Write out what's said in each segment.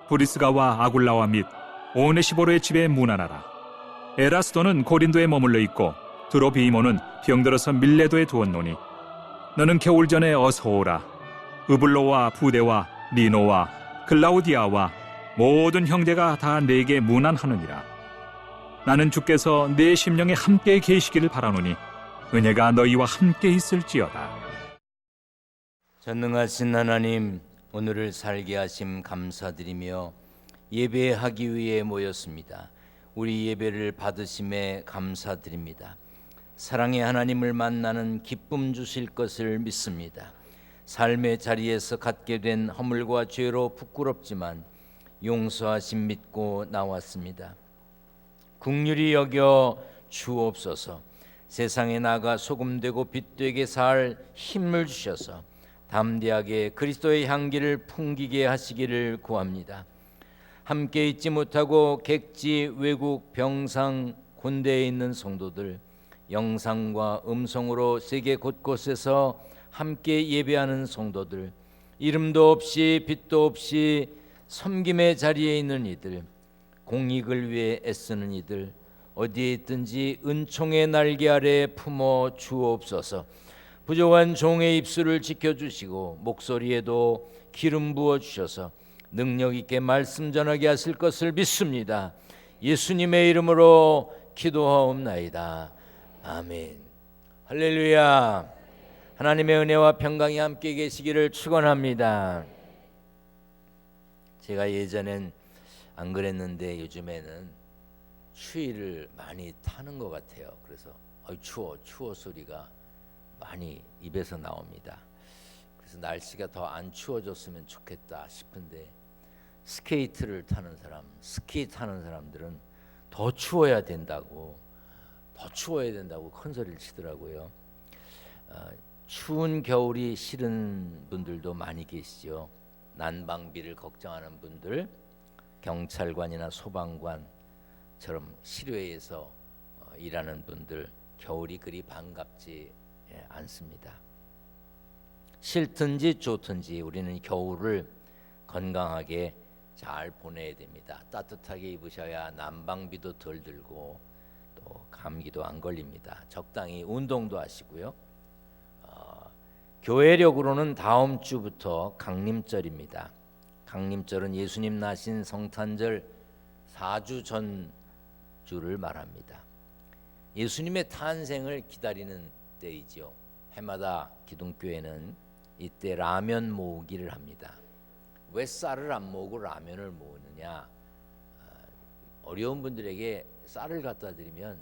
브리스가와 아굴라와 및 오네시보로의 집에 문안하라. 에라스도는 고린도에 머물러 있고 드로비모는 병들어서 밀레도에 두었노니 너는 겨울 전에 어서 오라. 으블로와 부데와 리노와 클라우디아와 모든 형제가 다 내게 문안하느니라. 나는 주께서 내 심령에 함께 계시기를 바라노니 은혜가 너희와 함께 있을지어다. 전능하신 하나님, 오늘을 살게 하심 감사드리며 예배하기 위해 모였습니다. 우리 예배를 받으심에 감사드립니다. 사랑의 하나님을 만나는 기쁨 주실 것을 믿습니다. 삶의 자리에서 갖게 된 허물과 죄로 부끄럽지만 용서하심 믿고 나왔습니다. 긍휼히 여겨 주옵소서. 세상에 나가 소금되고 빛되게 살 힘을 주셔서 담대하게 그리스도의 향기를 풍기게 하시기를 구합니다. 함께 있지 못하고 객지, 외국, 병상, 군대에 있는 성도들, 영상과 음성으로 세계 곳곳에서 함께 예배하는 성도들, 이름도 없이 빛도 없이 섬김의 자리에 있는 이들, 공익을 위해 애쓰는 이들, 어디에 있든지 은총의 날개 아래 품어 주옵소서. 부족한 종의 입술을 지켜주시고 목소리에도 기름 부어 주셔서 능력 있게 말씀 전하게 하실 것을 믿습니다. 예수님의 이름으로 기도하옵나이다. 아멘. 할렐루야. 하나님의 은혜와 평강이 함께 계시기를 축원합니다. 제가 예전엔 안 그랬는데 요즘에는 추위를 많이 타는 것 같아요. 그래서 추워 소리가 많이 입에서 나옵니다. 그래서 날씨가 더 안 추워졌으면 좋겠다 싶은데 스케이트를 타는 사람, 스키 타는 사람들은 더 추워야 된다고 큰 소리를 치더라고요. 추운 겨울이 싫은 분들도 많이 계시죠. 난방비를 걱정하는 분들, 경찰관이나 소방관처럼 실외에서 일하는 분들, 겨울이 그리 반갑지 않습니다. 싫든지 좋든지 우리는 겨울을 건강하게 잘 보내야 됩니다. 따뜻하게 입으셔야 난방비도 덜 들고 또 감기도 안 걸립니다. 적당히 운동도 하시고요. 교회력으로는 다음 주부터 강림절입니다. 강림절은 예수님 나신 성탄절 4주 전 주를 말합니다. 예수님의 탄생을 기다리는 때이지요. 해마다 기독교회는 이때 라면 모으기를 합니다. 왜 쌀을 안 모으고 라면을 모으느냐? 어려운 분들에게 쌀을 갖다 드리면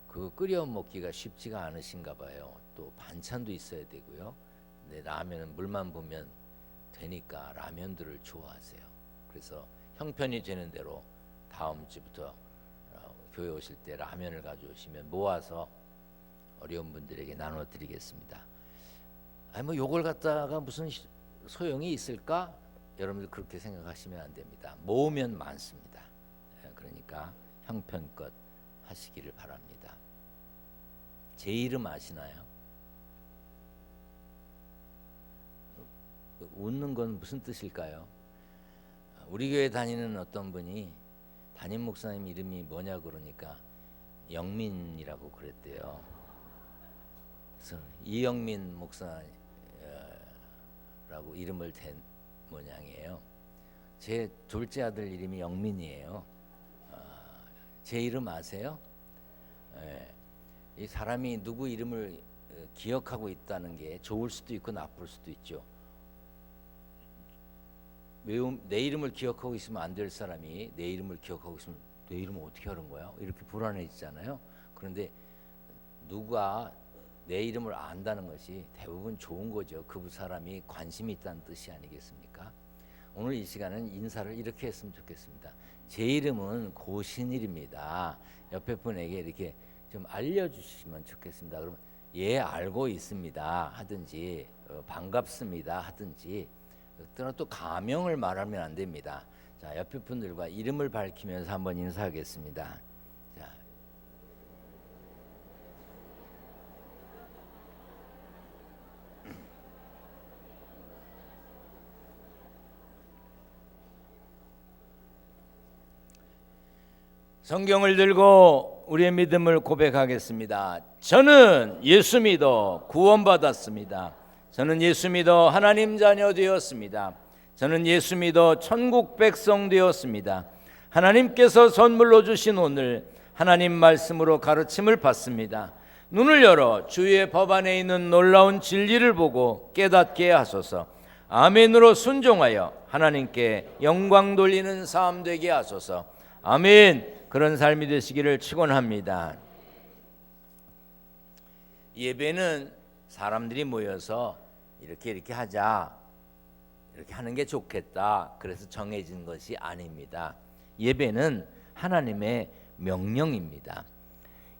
그 끓여 먹기가 쉽지가 않으신가 봐요. 또 반찬도 있어야 되고요. 근데 라면은 물만 부으면 되니까 라면들을 좋아하세요. 그래서 형편이 되는 대로 다음 주부터 교회 오실 때 라면을 가져오시면 모아서 어려운 분들에게 나눠드리겠습니다. 뭐 요걸 갖다가 무슨 소용이 있을까? 여러분들 그렇게 생각하시면 안 됩니다. 모으면 많습니다. 그러니까 형편껏 하시기를 바랍니다. 제 이름 아시나요? 웃는 건 무슨 뜻일까요? 우리 교회 다니는 어떤 분이 담임 목사님 이름이 뭐냐 그러니까 영민이라고 그랬대요. 그래서 이영민 목사라고 이름을 댄 모양이에요. 제 둘째 아들 이름이 영민이에요. 제 이름 아세요? 이 사람이 누구 이름을 기억하고 있다는 게 좋을 수도 있고 나쁠 수도 있죠. 내 이름을 기억하고 있으면 안 될 사람이 내 이름을 기억하고 있으면 내 이름을 어떻게 하는 거야? 이렇게 불안해지잖아요. 그런데 누가 내 이름을 안다는 것이 대부분 좋은 거죠. 그 사람이 관심이 있다는 뜻이 아니겠습니까? 오늘 이 시간은 인사를 이렇게 했으면 좋겠습니다. 제 이름은 고신일입니다. 옆에 분에게 이렇게 좀 알려주시면 좋겠습니다. 그러면 예 알고 있습니다 하든지 반갑습니다 하든지, 또 가명을 말하면 안 됩니다. 자, 옆에 분들과 이름을 밝히면서 한번 인사하겠습니다. 자, 성경을 들고 우리의 믿음을 고백하겠습니다. 저는 예수 믿어 구원받았습니다. 저는 예수 믿어 하나님 자녀 되었습니다. 저는 예수 믿어 천국 백성 되었습니다. 하나님께서 선물로 주신 오늘 하나님 말씀으로 가르침을 받습니다. 눈을 열어 주의 법 안에 있는 놀라운 진리를 보고 깨닫게 하소서. 아멘으로 순종하여 하나님께 영광 돌리는 삶 되게 하소서. 아멘. 그런 삶이 되시기를 축원합니다. 예배는 사람들이 모여서 이렇게 하자, 이렇게 하는 게 좋겠다, 그래서 정해진 것이 아닙니다. 예배는 하나님의 명령입니다.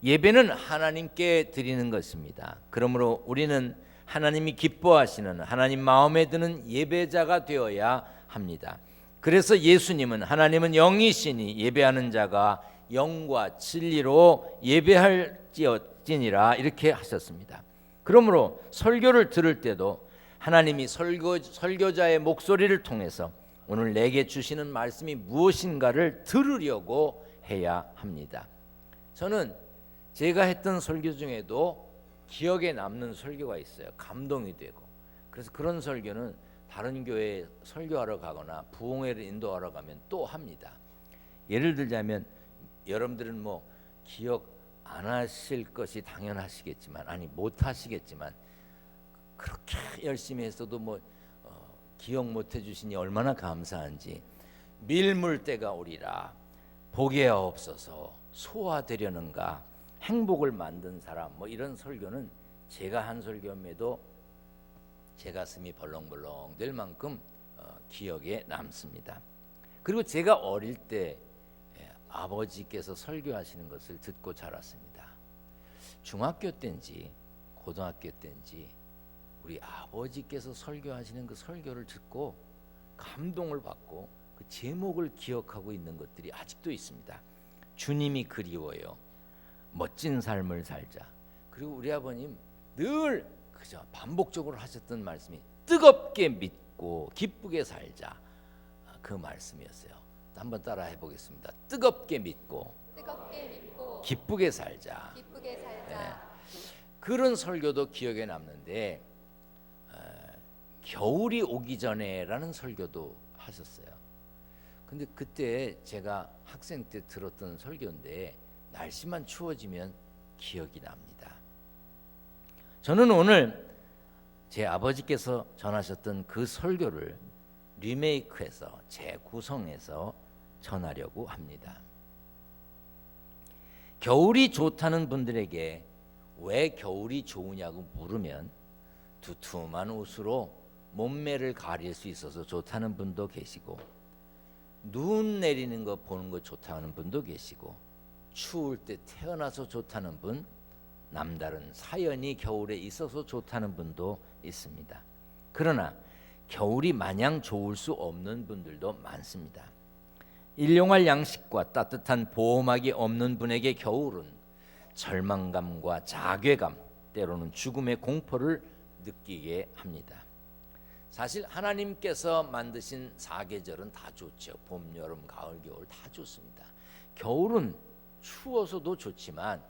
예배는 하나님께 드리는 것입니다. 그러므로 우리는 하나님이 기뻐하시는, 하나님 마음에 드는 예배자가 되어야 합니다. 그래서 예수님은 하나님은 영이시니 예배하는 자가 영과 진리로 예배할지어지니라 이렇게 하셨습니다. 그러므로 설교를 들을 때도 하나님이 설교자의 목소리를 통해서 오늘 내게 주시는 말씀이 무엇인가를 들으려고 해야 합니다. 저는 제가 했던 설교 중에도 기억에 남는 설교가 있어요. 감동이 되고. 그래서 그런 설교는 다른 교회에 설교하러 가거나 부흥회를 인도하러 가면 또 합니다. 예를 들자면 여러분들은 뭐 기억 안 하실 것이 당연하시겠지만, 아니 못 하시겠지만, 그렇게 열심히 했어도 기억 못 해주시니 얼마나 감사한지. 밀물때가 오리라 보게 하옵소서 소화되려는가 행복을 만든 사람, 이런 설교는 제가 한 설교임에도 제 가슴이 벌렁벌렁 될 만큼 기억에 남습니다. 그리고 제가 어릴 때 아버지께서 설교하시는 것을 듣고 자랐습니다. 중학교 때인지 고등학교 때인지 우리 아버지께서 설교하시는 그 설교를 듣고 감동을 받고 그 제목을 기억하고 있는 것들이 아직도 있습니다. 주님이 그리워요. 멋진 삶을 살자. 그리고 우리 아버님 늘 그저 반복적으로 하셨던 말씀이 뜨겁게 믿고 기쁘게 살자, 그 말씀이었어요. 한번 따라 해보겠습니다. 뜨겁게 믿고 기쁘게 살자. 그런 설교도 기억에 남는데 겨울이 오기 전에라는 설교도 하셨어요. 근데 그때 제가 학생 때 들었던 설교인데 날씨만 추워지면 기억이 납니다. 저는 오늘 제 아버지께서 전하셨던 그 설교를 리메이크해서 재구성해서 전하려고 합니다. 겨울이 좋다는 분들에게 왜 겨울이 좋으냐고 물으면 두툼한 옷으로 몸매를 가릴 수 있어서 좋다는 분도 계시고, 눈 내리는 거 보는 거 좋다는 분도 계시고, 추울 때 태어나서 좋다는 분, 남다른 사연이 겨울에 있어서 좋다는 분도 있습니다. 그러나 겨울이 마냥 좋을 수 없는 분들도 많습니다. 일용할 양식과 따뜻한 보호막이 없는 분에게 겨울은 절망감과 자괴감, 때로는 죽음의 공포를 느끼게 합니다. 사실 하나님께서 만드신 사계절은 다 좋죠. 봄, 여름, 가을, 겨울 다 좋습니다. 겨울은 추워서도 좋지만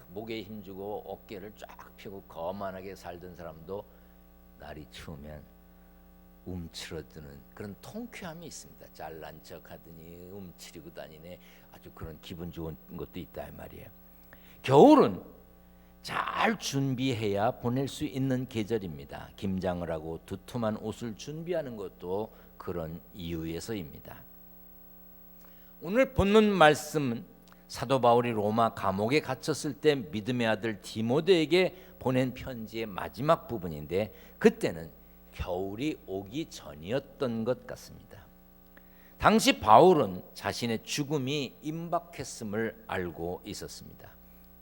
목에 힘주고 어깨를 쫙 펴고 거만하게 살던 사람도 날이 추우면 움츠러드는 그런 통쾌함이 있습니다. 잘난 척하더니 움츠리고 다니네. 아주 그런 기분 좋은 것도 있다 이 말이에요. 겨울은 잘 준비해야 보낼 수 있는 계절입니다. 김장을 하고 두툼한 옷을 준비하는 것도 그런 이유에서입니다. 오늘 본문 말씀은 사도 바울이 로마 감옥에 갇혔을 때 믿음의 아들 디모데에게 보낸 편지의 마지막 부분인데, 그때는 겨울이 오기 전이었던 것 같습니다. 당시 바울은 자신의 죽음이 임박했음을 알고 있었습니다.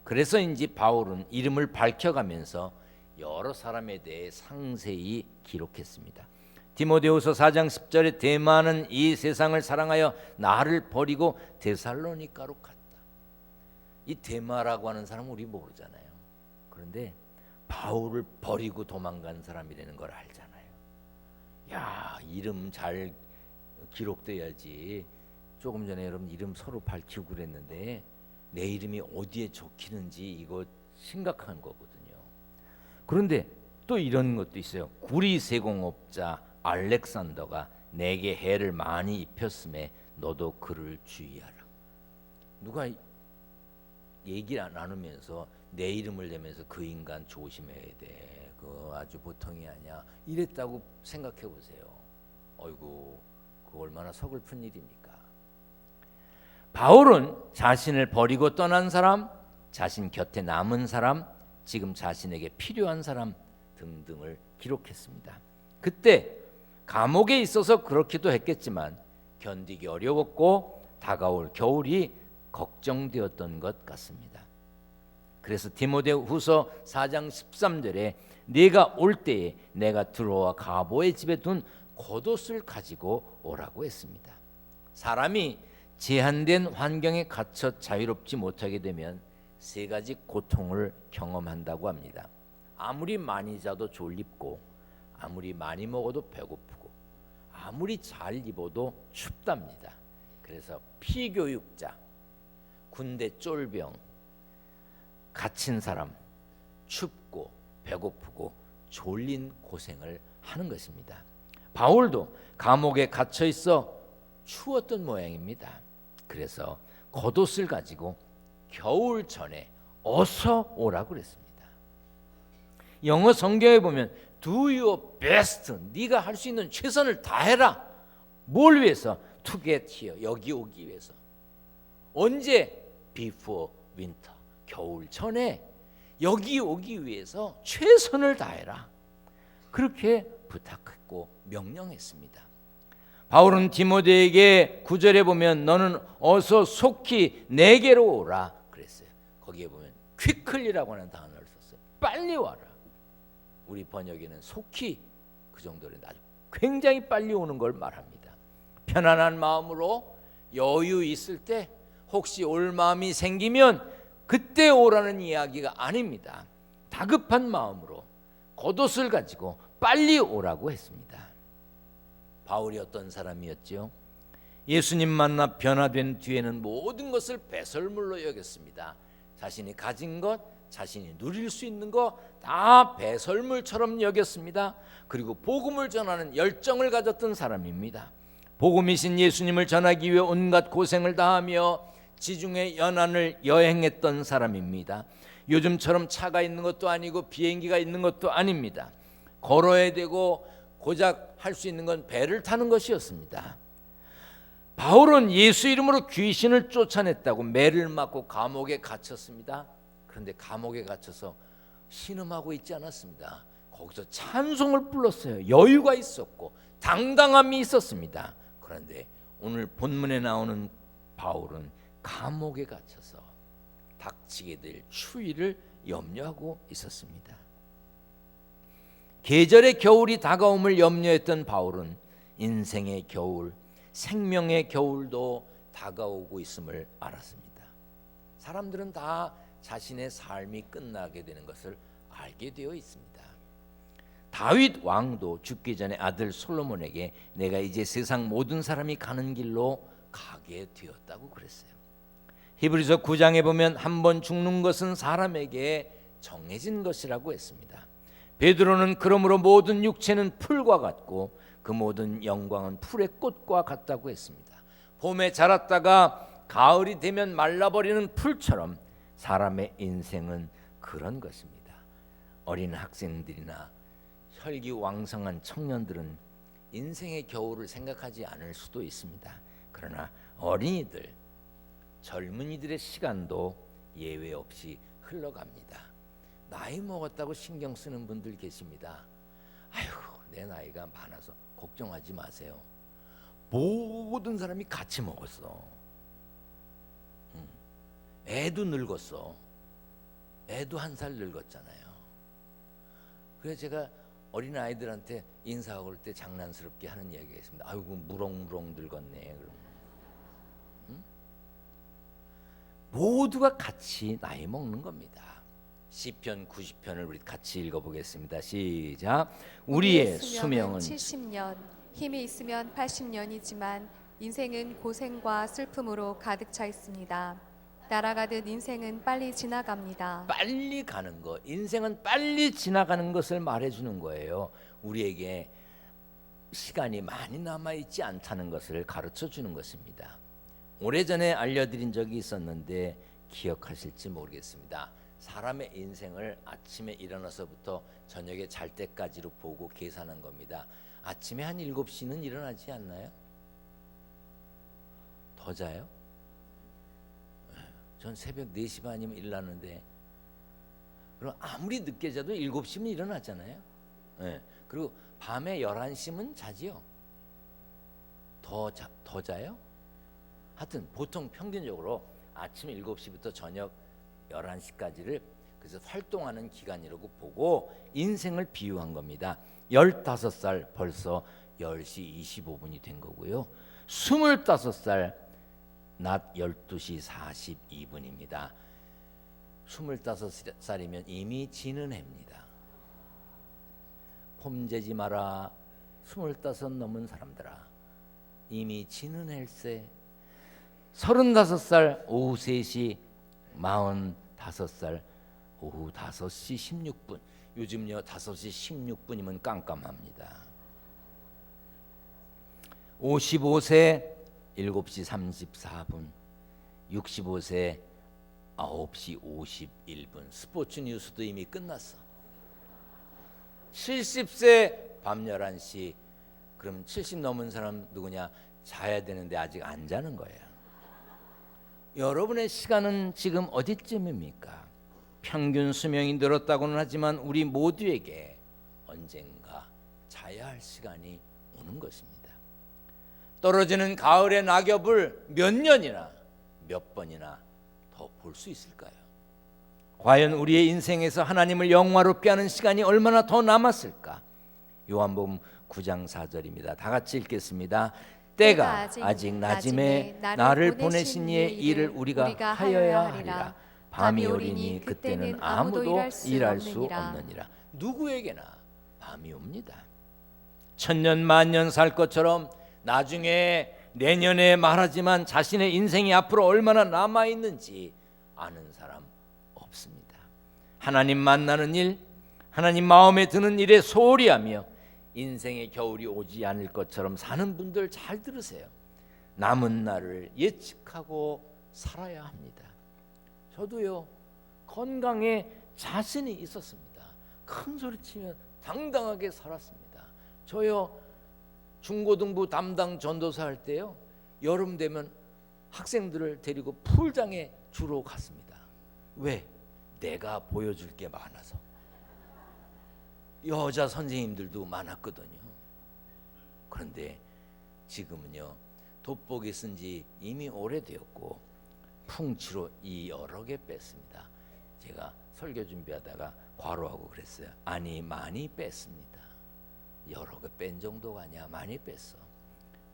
그래서인지 바울은 이름을 밝혀가면서 여러 사람에 대해 상세히 기록했습니다. 디모데후서 4장 10절에 데마는 이 세상을 사랑하여 나를 버리고 데살로니가로 갔다. 이 데마라고 하는 사람은 우리 모르잖아요. 그런데 바울을 버리고 도망간 사람이라는 걸 알잖아요. 야, 이름 잘 기록돼야지 조금 전에 여러분 이름 서로 밝히고 그랬는데 내 이름이 어디에 적히는지 이거 심각한 거거든요. 그런데 또 이런 것도 있어요. 구리 세공업자 알렉산더가 내게 해를 많이 입혔음에 너도 그를 주의하라. 누가 얘기를 나누면서 내 이름을 내면서 그 인간 조심해야 돼. 그거 아주 보통이 아니야. 이랬다고 생각해 보세요. 어이구, 그 얼마나 서글픈 일입니까? 바울은 자신을 버리고 떠난 사람, 자신 곁에 남은 사람, 지금 자신에게 필요한 사람 등등을 기록했습니다. 그때 감옥에 있어서 그렇기도 했겠지만 견디기 어려웠고 다가올 겨울이 걱정되었던 것 같습니다. 그래서 디모데후서 4장 13절에 네가 올 때에 내가 들어와 가보의 집에 둔 겉옷을 가지고 오라고 했습니다. 사람이 제한된 환경에 갇혀 자유롭지 못하게 되면 세 가지 고통을 경험한다고 합니다. 아무리 많이 자도 졸립고, 아무리 많이 먹어도 배고프고, 아무리 잘 입어도 춥답니다. 그래서 피교육자, 군대 쫄병, 갇힌 사람, 춥고 배고프고 졸린 고생을 하는 것입니다. 바울도 감옥에 갇혀 있어 추웠던 모양입니다. 그래서 겉옷을 가지고 겨울 전에 어서 오라고 그랬습니다. 영어 성경에 보면 Do your best, 네가 할 수 있는 최선을 다해라. 뭘 위해서? To get here, 여기 오기 위해서. 언제? Before winter, 겨울 전에 여기 오기 위해서 최선을 다해라. 그렇게 부탁했고 명령했습니다. 바울은 디모데에게 9절에 보면 너는 어서 속히 내게로 오라 그랬어요. 거기에 보면 quickly라고 하는 단어를 썼어요. 빨리 와라. 우리 번역에는 속히, 그 정도로 아주 굉장히 빨리 오는 걸 말합니다. 편안한 마음으로 여유 있을 때 혹시 올 마음이 생기면 그때 오라는 이야기가 아닙니다. 다급한 마음으로 겉옷을 가지고 빨리 오라고 했습니다. 바울이 어떤 사람이었지요? 예수님 만나 변화된 뒤에는 모든 것을 배설물로 여겼습니다. 자신이 가진 것, 자신이 누릴 수 있는 거 다 배설물처럼 여겼습니다. 그리고 복음을 전하는 열정을 가졌던 사람입니다. 복음이신 예수님을 전하기 위해 온갖 고생을 다하며 지중해 연안을 여행했던 사람입니다. 요즘처럼 차가 있는 것도 아니고 비행기가 있는 것도 아닙니다. 걸어야 되고 고작 할 수 있는 건 배를 타는 것이었습니다. 바울은 예수 이름으로 귀신을 쫓아냈다고 매를 맞고 감옥에 갇혔습니다. 그런데 감옥에 갇혀서 신음하고 있지 않았습니다. 거기서 찬송을 불렀어요. 여유가 있었고 당당함이 있었습니다. 그런데 오늘 본문에 나오는 바울은 감옥에 갇혀서 닥치게 될 추위를 염려하고 있었습니다. 계절의 겨울이 다가옴을 염려했던 바울은 인생의 겨울, 생명의 겨울도 다가오고 있음을 알았습니다. 사람들은 다 자신의 삶이 끝나게 되는 것을 알게 되어 있습니다. 다윗 왕도 죽기 전에 아들 솔로몬에게 내가 이제 세상 모든 사람이 가는 길로 가게 되었다고 그랬어요. 히브리서 9장에 보면 한 번 죽는 것은 사람에게 정해진 것이라고 했습니다. 베드로는 그러므로 모든 육체는 풀과 같고 그 모든 영광은 풀의 꽃과 같다고 했습니다. 봄에 자랐다가 가을이 되면 말라버리는 풀처럼 사람의 인생은 그런 것입니다. 어린 학생들이나 혈기왕성한 청년들은 인생의 겨울을 생각하지 않을 수도 있습니다. 그러나 어린이들, 젊은이들의 시간도 예외 없이 흘러갑니다. 나이 먹었다고 신경 쓰는 분들 계십니다. 아이고, 내 나이가 많아서 걱정하지 마세요. 모든 사람이 같이 먹었어. 애도 늙었어. 애도 1살 늙었잖아요. 그래서 제가 어린 아이들한테 인사하고 그럴 때 장난스럽게 하는 이야기가 있습니다. 아이고, 무렁무렁 늙었네. 모두가 같이 나이 먹는 겁니다. 시편 90편을 우리 같이 읽어보겠습니다. 시작. 우리의 수명은 70년, 힘이 있으면 80년이지만 인생은 고생과 슬픔으로 가득 차 있습니다. 날아가듯 인생은 빨리 지나갑니다. 빨리 가는 것, 인생은 빨리 지나가는 것을 말해주는 거예요. 우리에게 시간이 많이 남아있지 않다는 것을 가르쳐주는 것입니다. 오래전에 알려드린 적이 있었는데 기억하실지 모르겠습니다. 사람의 인생을 아침에 일어나서부터 저녁에 잘 때까지로 보고 계산한 겁니다. 아침에 한 7시는 일어나지 않나요? 더 자요? 전 새벽 4시 반이면 일어나는데, 그럼 아무리 늦게 자도 7시면 일어나잖아요. 그리고 밤에 11시면 자지요. 더 자요? 하여튼 보통 평균적으로 아침 7시부터 저녁 11시까지를 그래서 활동하는 기간이라고 보고 인생을 비유한 겁니다. 15살 벌써 10시 25분이 된 거고요. 25살 낮 12시 42분입니다. 25살이면 이미 지는 해입니다. 폼재지 마라. 25 넘은 사람들아, 이미 지는 해일세. 35살 오후 3시, 45살 오후 5시 16분. 요즘요 5시 16분이면 깜깜합니다. 55세 7시 34분, 65세 9시 51분. 스포츠 뉴스도 이미 끝났어. 70세 밤 11시. 그럼 70 넘은 사람 누구냐? 자야 되는데 아직 안 자는 거예요. 여러분의 시간은 지금 어디쯤입니까? 평균 수명이 늘었다고는 하지만 우리 모두에게 언젠가 자야 할 시간이 오는 것입니다. 떨어지는 가을의 낙엽을 몇 년이나 몇 번이나 더 볼 수 있을까요? 과연 우리의 인생에서 하나님을 영화롭게 하는 시간이 얼마나 더 남았을까? 요한복음 9장 4절입니다. 다 같이 읽겠습니다. 때가 아직 낮음에 나를 보내신 이의 일을 우리가 하여야 하리라. 밤이 오리니 그때는 아무도 일할 수 없느니라. 누구에게나 밤이 옵니다. 천년 만년 살 것처럼 나중에 내년에 말하지만 자신의 인생이 앞으로 얼마나 남아있는지 아는 사람 없습니다. 하나님 만나는 일, 하나님 마음에 드는 일에 소홀히 하며 인생의 겨울이 오지 않을 것처럼 사는 분들 잘 들으세요. 남은 날을 예측하고 살아야 합니다. 저도요 건강에 자신이 있었습니다. 큰 소리치며 당당하게 살았습니다. 저요 중고등부 담당 전도사 할 때요 여름 되면 학생들을 데리고 풀장에 주로 갔습니다. 왜? 내가 보여줄 게 많아서. 여자 선생님들도 많았거든요. 그런데 지금은요 돋보기 쓴 지 이미 오래되었고 풍치로 이 여러 개 뺐습니다. 제가 설교 준비하다가 과로하고 그랬어요. 아니 많이 뺐습니다. 여러 개 뺀 정도가 아니야. 많이 뺐어.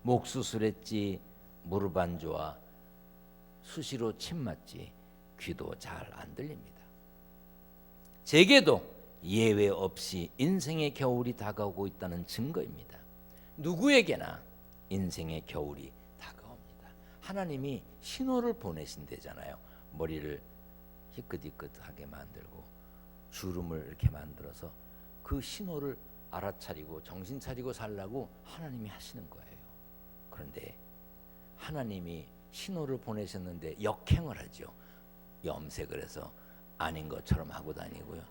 목 수술했지, 무릎 안 좋아, 수시로 침 맞지, 귀도 잘 안 들립니다. 제게도 예외 없이 인생의 겨울이 다가오고 있다는 증거입니다. 누구에게나 인생의 겨울이 다가옵니다. 하나님이 신호를 보내신대잖아요. 머리를 희끗희끗하게 만들고 주름을 이렇게 만들어서 그 신호를 알아차리고 정신 차리고 살라고 하나님이 하시는 거예요. 그런데 하나님이 신호를 보내셨는데 역행을 하죠. 염색을 해서 아닌 것처럼 하고 다니고요.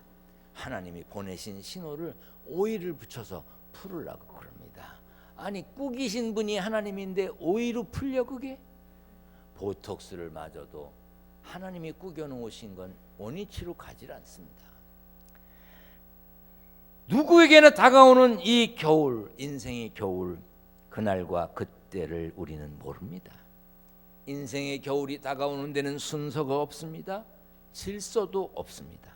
하나님이 보내신 신호를 오일을 붙여서 풀으려고 그럽니다. 아니 꾸기신 분이 하나님인데 오일로 풀려 그게? 보톡스를 맞아도 하나님이 꾸겨놓으신 건 원위치로 가지 않습니다. 누구에게나 다가오는 이 겨울, 인생의 겨울, 그날과 그때를 우리는 모릅니다. 인생의 겨울이 다가오는 데는 순서가 없습니다. 질서도 없습니다.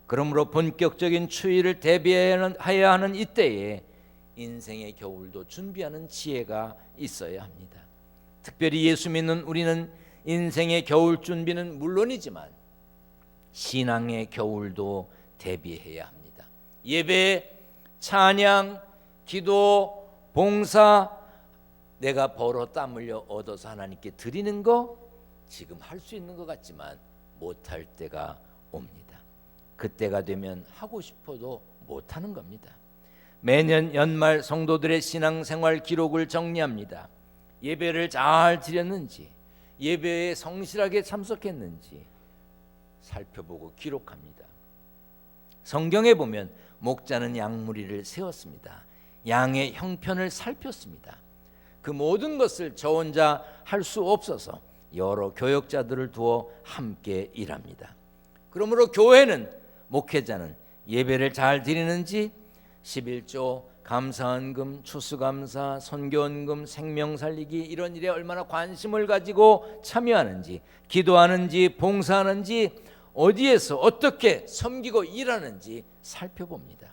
그러므로 본격적인 추위를 대비해야 하는 이때에 인생의 겨울도 준비하는 지혜가 있어야 합니다. 특별히 예수 믿는 우리는 인생의 겨울 준비는 물론이지만 신앙의 겨울도 대비해야 합니다. 예배, 찬양, 기도, 봉사, 내가 벌어 땀 흘려 얻어서 하나님께 드리는 거 지금 할 수 있는 것 같지만 못할 때가 옵니다. 그때가 되면 하고 싶어도 못하는 겁니다. 매년 연말 성도들의 신앙생활 기록을 정리합니다. 예배를 잘 드렸는지, 예배에 성실하게 참석했는지 살펴보고 기록합니다. 성경에 보면 목자는 양무리를 세웠습니다. 양의 형편을 살폈습니다. 그 모든 것을 저 혼자 할 수 없어서 여러 교역자들을 두어 함께 일합니다. 그러므로 교회는, 목회자는 예배를 잘 드리는지, 11조, 감사헌금, 추수감사, 선교헌금, 생명살리기 이런 일에 얼마나 관심을 가지고 참여하는지, 기도하는지, 봉사하는지, 어디에서 어떻게 섬기고 일하는지 살펴봅니다.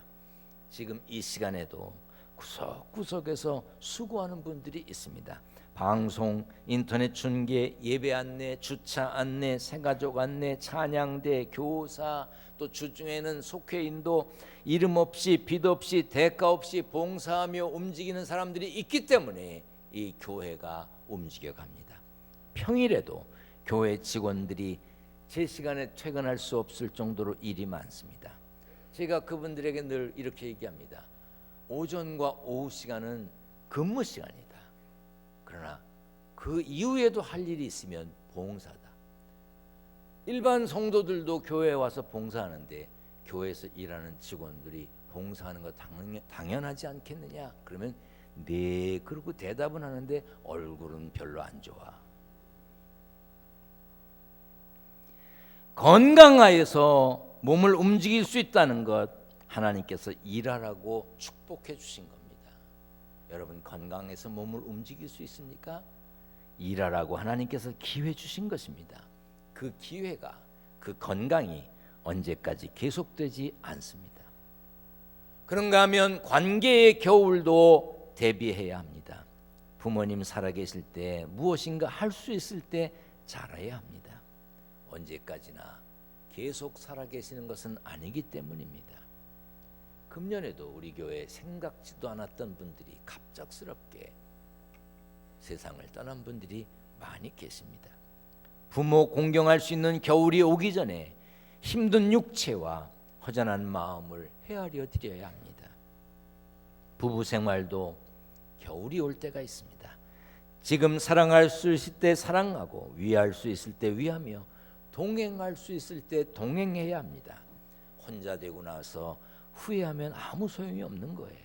지금 이 시간에도 구석구석에서 수고하는 분들이 있습니다. 방송, 인터넷 중계, 예배 안내, 주차 안내, 새가족 안내, 찬양대, 교사, 또 주중에는 속회인도 이름 없이 빛 없이 대가 없이 봉사하며 움직이는 사람들이 있기 때문에 이 교회가 움직여갑니다. 평일에도 교회 직원들이 제 시간에 퇴근할 수 없을 정도로 일이 많습니다. 제가 그분들에게 늘 이렇게 얘기합니다. 오전과 오후 시간은 근무 시간이다. 그러나 그 이후에도 할 일이 있으면 봉사다. 일반 성도들도 교회에 와서 봉사하는데 교회에서 일하는 직원들이 봉사하는 거 당연하지 않겠느냐? 그러면 네, 그러고 대답은 하는데 얼굴은 별로 안 좋아. 건강하여서 몸을 움직일 수 있다는 것, 하나님께서 일하라고 축복해 주신 겁니다. 여러분, 건강해서 몸을 움직일 수 있습니까? 일하라고 하나님께서 기회 주신 것입니다. 그 기회가, 그 건강이 언제까지 계속되지 않습니다. 그런가 하면 관계의 겨울도 대비해야 합니다. 부모님 살아계실 때 무엇인가 할 수 있을 때 잘해야 합니다. 언제까지나 계속 살아계시는 것은 아니기 때문입니다. 금년에도 우리 교회에 생각지도 않았던 분들이 갑작스럽게 세상을 떠난 분들이 많이 계십니다. 부모 공경할 수 있는 겨울이 오기 전에 힘든 육체와 허전한 마음을 헤아려 드려야 합니다. 부부 생활도 겨울이 올 때가 있습니다. 지금 사랑할 수 있을 때 사랑하고 위할 수 있을 때 위하며 동행할 수 있을 때 동행해야 합니다. 혼자 되고 나서 후회하면 아무 소용이 없는 거예요.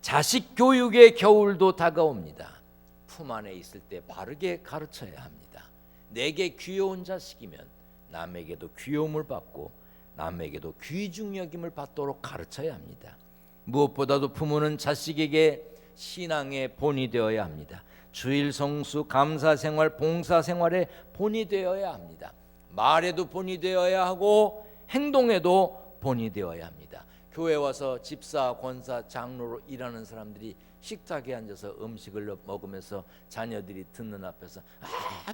자식 교육의 겨울도 다가옵니다. 품 안에 있을 때 바르게 가르쳐야 합니다. 내게 귀여운 자식이면 남에게도 귀여움을 받고 남에게도 귀중 여김을 받도록 가르쳐야 합니다. 무엇보다도 부모는 자식에게 신앙의 본이 되어야 합니다. 주일 성수, 감사 생활, 봉사 생활의 본이 되어야 합니다. 말에도 본이 되어야 하고 행동에도 본이 되어야 합니다. 교회 와서 집사, 권사, 장로로 일하는 사람들이 식탁에 앉아서 음식을 먹으면서 자녀들이 듣는 앞에서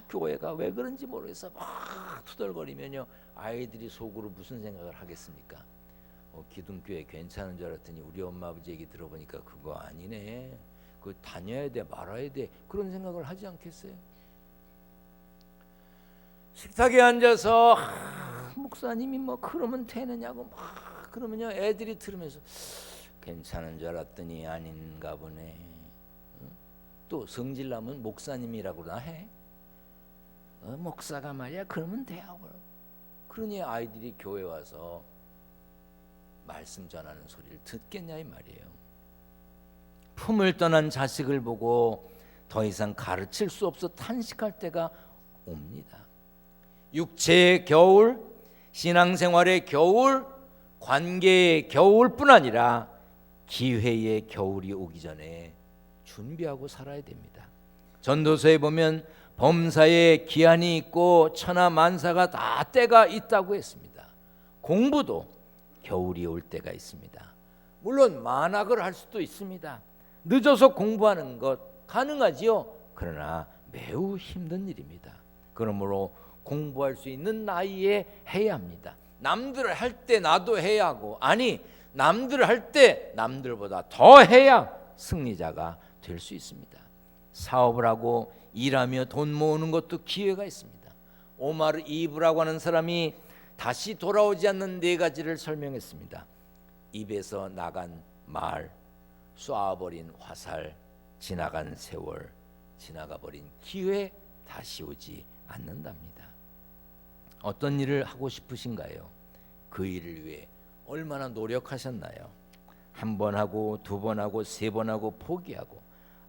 교회가 왜 그런지 모르겠어 막 투덜거리면요, 아이들이 속으로 무슨 생각을 하겠습니까? 기둥교회 괜찮은 줄 알았더니 우리 엄마 아버지 얘기 들어보니까 그거 아니네, 그 다녀야 돼 말아야 돼, 그런 생각을 하지 않겠어요? 식탁에 앉아서 목사님이 뭐 그러면 되느냐고 막 그러면요, 애들이 들으면서 괜찮은 줄 알았더니 아닌가 보네. 또 성질나면 목사님이라고 나 해. 목사가 말이야 그러면 돼 하고. 그러니 아이들이 교회 와서 말씀 전하는 소리를 듣겠냐 이 말이에요. 품을 떠난 자식을 보고 더 이상 가르칠 수 없어 탄식할 때가 옵니다. 육체의 겨울, 신앙생활의 겨울, 관계의 겨울뿐 아니라 기회의 겨울이 오기 전에 준비하고 살아야 됩니다. 전도서에 보면 범사에 기한이 있고 천하만사가 다 때가 있다고 했습니다. 공부도 겨울이 올 때가 있습니다. 물론 만학을 할 수도 있습니다. 늦어서 공부하는 것 가능하지요. 그러나 매우 힘든 일입니다. 그러므로 공부할 수 있는 나이에 해야 합니다. 남들 할 때 나도 해야 하고, 아니 남들 할 때 남들보다 더 해야 승리자가 될 수 있습니다. 사업을 하고 일하며 돈 모으는 것도 기회가 있습니다. 오마르 이브라고 하는 사람이 다시 돌아오지 않는 네 가지를 설명했습니다. 입에서 나간 말, 쏴버린 화살, 지나간 세월, 지나가버린 기회, 다시 오지 않는답니다. 어떤 일을 하고 싶으신가요? 그 일을 위해 얼마나 노력하셨나요? 한 번 하고 두 번 하고 세 번 하고 포기하고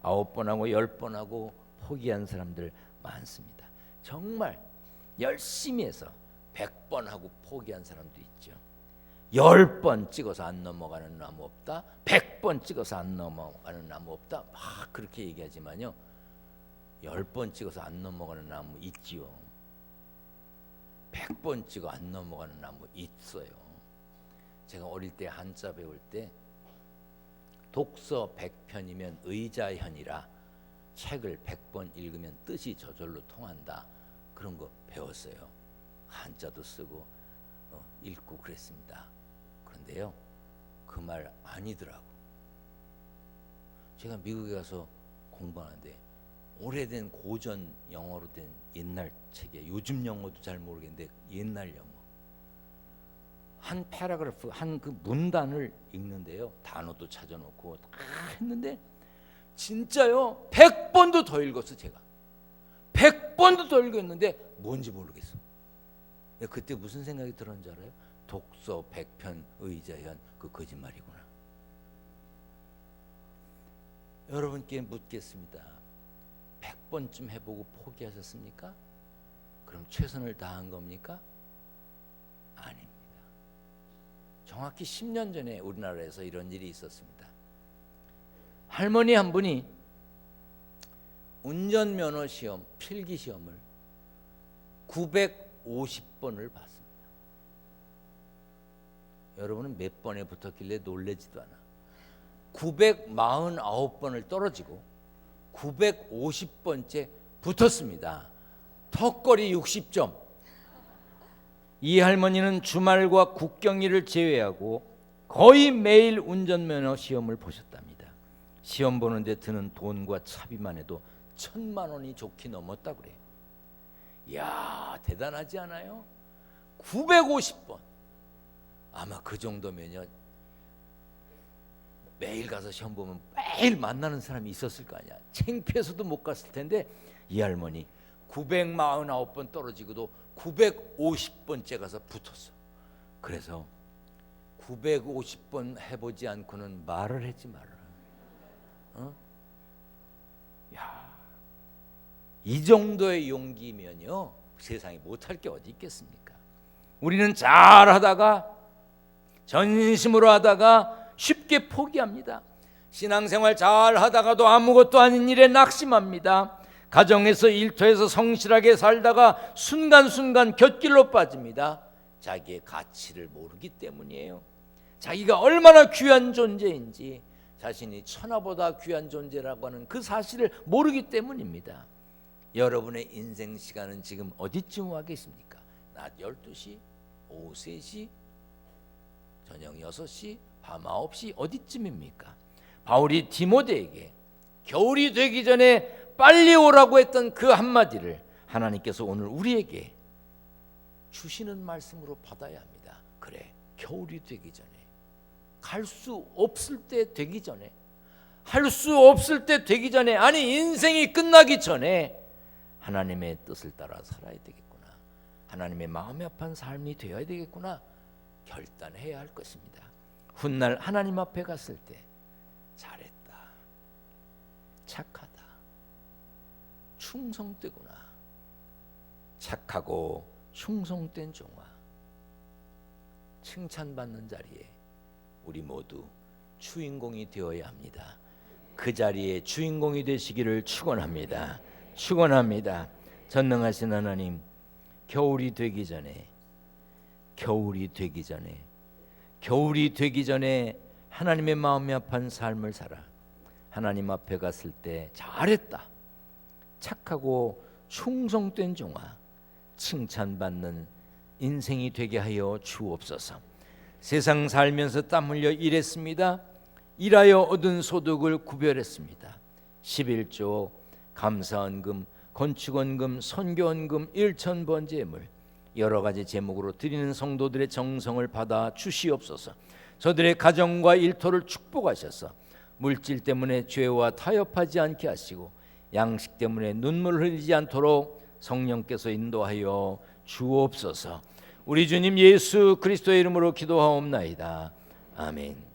9번 하고 10번 하고 포기한 사람들 많습니다. 정말 열심히 해서 100번 하고 포기한 사람도 있죠. 10번 찍어서 안 넘어가는 나무 없다. 100번 찍어서 안 넘어가는 나무 없다. 막 그렇게 얘기하지만요, 10번 찍어서 안 넘어가는 나무 있지요. 100번 찍어 안 넘어가는 나무 있어요. 제가 어릴 때 한자 배울 때 독서 100편이면 의자현이라 책을 100번 읽으면 뜻이 저절로 통한다. 그런 거 배웠어요. 한자도 쓰고 읽고 그랬습니다. 그런데요, 그 말 아니더라고. 제가 미국에 가서 공부하는데 오래된 고전 영어로 된 옛날 책이에요. 요즘 영어도 잘 모르겠는데 옛날 영어. 한 패러그래프, 한 그 문단을 읽는데요, 단어도 찾아놓고 다 했는데 진짜요, 100번도 더 읽었어. 제가 100번도 더 읽었는데 뭔지 모르겠어. 그때 무슨 생각이 들었는지 알아요? 독서 100편 의자현, 그 거짓말이구나. 여러분께 묻겠습니다. 100번쯤 해보고 포기하셨습니까? 그럼 최선을 다한 겁니까? 아닙니다. 정확히 10년 전에 우리나라에서 이런 일이 있었습니다. 할머니 한 분이 운전면허 시험, 필기 시험을 950번을 봤습니다. 여러분은 몇 번에 붙었길래 놀라지도 않아. 949번을 떨어지고 950번째 붙었습니다. 턱걸이 60점. 이 할머니는 주말과 국경일을 제외하고 거의 매일 운전면허 시험을 보셨답니다. 시험 보는데 드는 돈과 차비만 해도 1,000만 원이 좋게 넘었다 그래요. 이야, 대단하지 않아요? 950번. 아마 그 정도면요, 매일 가서 시험 보면 매일 만나는 사람이 있었을 거 아니야. 창피해서도 못 갔을 텐데 이 할머니 949번 떨어지고도 950번째 가서 붙었어. 그래서 950번 해보지 않고는 말을 하지 마라. 야, 이 정도의 용기면요, 세상에 못할 게 어디 있겠습니까? 우리는 잘하다가, 전심으로 하다가 쉽게 포기합니다. 신앙생활 잘하다가도 아무것도 아닌 일에 낙심합니다. 가정에서 일터에서 성실하게 살다가 순간순간 곁길로 빠집니다. 자기의 가치를 모르기 때문이에요. 자기가 얼마나 귀한 존재인지, 자신이 천하보다 귀한 존재라고 하는 그 사실을 모르기 때문입니다. 여러분의 인생 시간은 지금 어디쯤 와 계십니까? 낮 12시, 오후 3시, 저녁 6시, 밤 9시, 어디쯤입니까? 바울이 디모데에게 겨울이 되기 전에 빨리 오라고 했던 그 한마디를 하나님께서 오늘 우리에게 주시는 말씀으로 받아야 합니다. 그래, 겨울이 되기 전에, 갈 수 없을 때 되기 전에, 할 수 없을 때 되기 전에, 아니 인생이 끝나기 전에 하나님의 뜻을 따라 살아야 되겠구나, 하나님의 마음이 아픈 삶이 되어야 되겠구나 결단해야 할 것입니다. 훗날 하나님 앞에 갔을 때 잘했다, 착하다, 충성되구나, 착하고 충성된 종아, 칭찬받는 자리에 우리 모두 주인공이 되어야 합니다. 그 자리에 주인공이 되시기를 축원합니다. 축원합니다. 전능하신 하나님, 겨울이 되기 전에, 겨울이 되기 전에, 겨울이 되기 전에 하나님의 마음이 아픈 삶을 살아 하나님 앞에 갔을 때 잘했다, 착하고 충성된 종아, 칭찬받는 인생이 되게 하여 주옵소서. 세상 살면서 땀 흘려 일했습니다. 일하여 얻은 소득을 구별했습니다. 11조 감사헌금, 건축헌금, 선교헌금, 일천번제물 여러 가지 제목으로 드리는 성도들의 정성을 받아 주시옵소서. 저들의 가정과 일터를 축복하셔서 물질 때문에 죄와 타협하지 않게 하시고 양식 때문에 눈물 흘리지 않도록 성령께서 인도하여 주옵소서. 우리 주님 예수 그리스도의 이름으로 기도하옵나이다. 아멘.